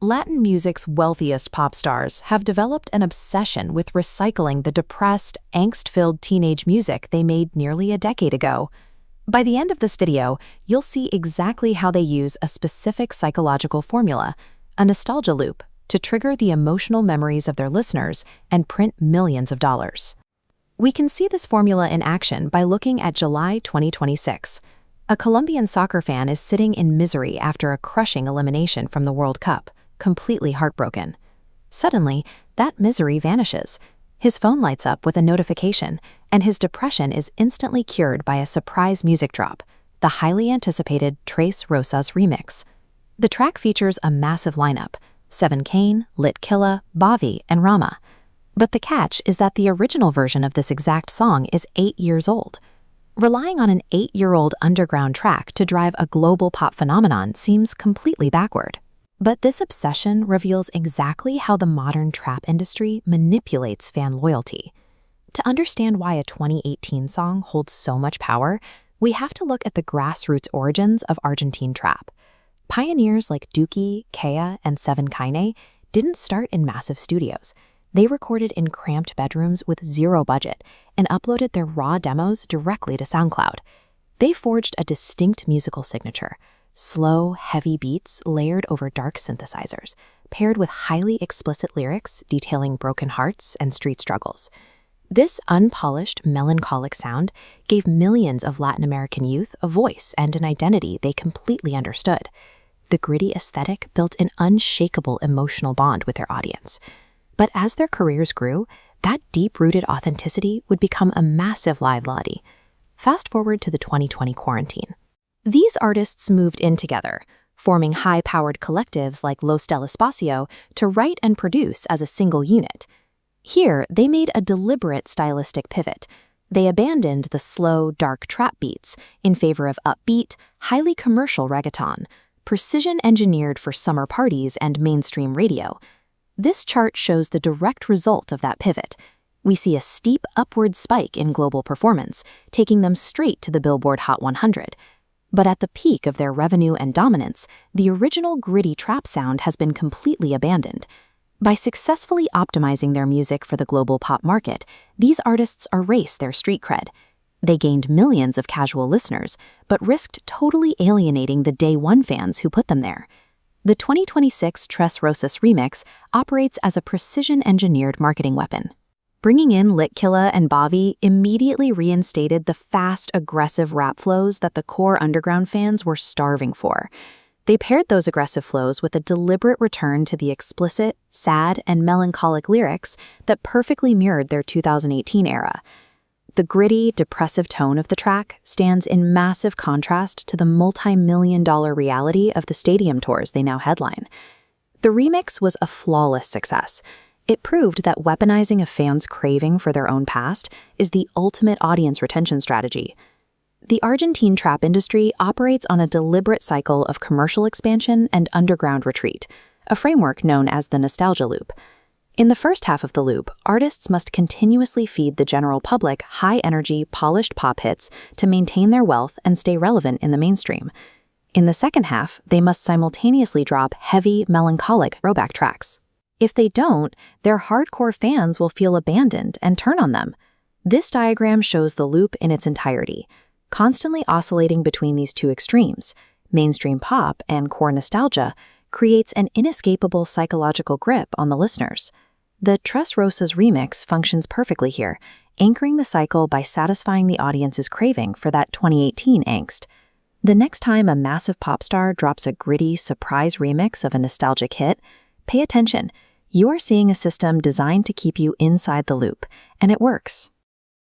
Latin music's wealthiest pop stars have developed an obsession with recycling the depressed, angst-filled teenage music they made nearly a decade ago. By the end of this video, you'll see exactly how they use a specific psychological formula, a nostalgia loop, to trigger the emotional memories of their listeners and print millions of dollars. We can see this formula in action by looking at July 2026. A Colombian soccer fan is sitting in misery after a crushing elimination from the World Cup, completely heartbroken. Suddenly, that misery vanishes. His phone lights up with a notification, and his depression is instantly cured by a surprise music drop, the highly anticipated Tres Rosas remix. The track features a massive lineup: Seven Kane, Lit Killa, Bobby, and Rama. But the catch is that the original version of this exact song is 8 years old. Relying on an 8-year-old underground track to drive a global pop phenomenon seems completely backward. But this obsession reveals exactly how the modern trap industry manipulates fan loyalty. To understand why a 2018 song holds so much power, we have to look at the grassroots origins of Argentine trap. Pioneers like Duki, Kea, and Seven Kane didn't start in massive studios. They recorded in cramped bedrooms with zero budget and uploaded their raw demos directly to SoundCloud. They forged a distinct musical signature: slow, heavy beats layered over dark synthesizers, paired with highly explicit lyrics detailing broken hearts and street struggles. This unpolished, melancholic sound gave millions of Latin American youth a voice and an identity they completely understood. The gritty aesthetic built an unshakable emotional bond with their audience. But as their careers grew, that deep-rooted authenticity would become a massive liability. Fast forward to the 2020 quarantine. These artists moved in together, forming high-powered collectives like Los del Espacio to write and produce as a single unit. Here, they made a deliberate stylistic pivot. They abandoned the slow, dark trap beats in favor of upbeat, highly commercial reggaeton, precision-engineered for summer parties and mainstream radio. This chart shows the direct result of that pivot. We see a steep upward spike in global performance, taking them straight to the Billboard Hot 100. But at the peak of their revenue and dominance, the original gritty trap sound has been completely abandoned. By successfully optimizing their music for the global pop market, these artists erased their street cred. They gained millions of casual listeners, but risked totally alienating the day one fans who put them there. The 2026 Tres Rosas remix operates as a precision-engineered marketing weapon. Bringing in Lit Killa and Bobby immediately reinstated the fast, aggressive rap flows that the core underground fans were starving for. They paired those aggressive flows with a deliberate return to the explicit, sad, and melancholic lyrics that perfectly mirrored their 2018 era. The gritty, depressive tone of the track stands in massive contrast to the multi-million-dollar reality of the stadium tours they now headline. The remix was a flawless success. It proved that weaponizing a fan's craving for their own past is the ultimate audience retention strategy. The Argentine trap industry operates on a deliberate cycle of commercial expansion and underground retreat, a framework known as the nostalgia loop. In the first half of the loop, artists must continuously feed the general public high-energy, polished pop hits to maintain their wealth and stay relevant in the mainstream. In the second half, they must simultaneously drop heavy, melancholic throwback tracks. If they don't, their hardcore fans will feel abandoned and turn on them. This diagram shows the loop in its entirety, constantly oscillating between these two extremes, mainstream pop and core nostalgia, creates an inescapable psychological grip on the listeners. The Tres Rosas remix functions perfectly here, anchoring the cycle by satisfying the audience's craving for that 2018 angst. The next time a massive pop star drops a gritty, surprise remix of a nostalgic hit, pay attention. You are seeing a system designed to keep you inside the loop, and it works.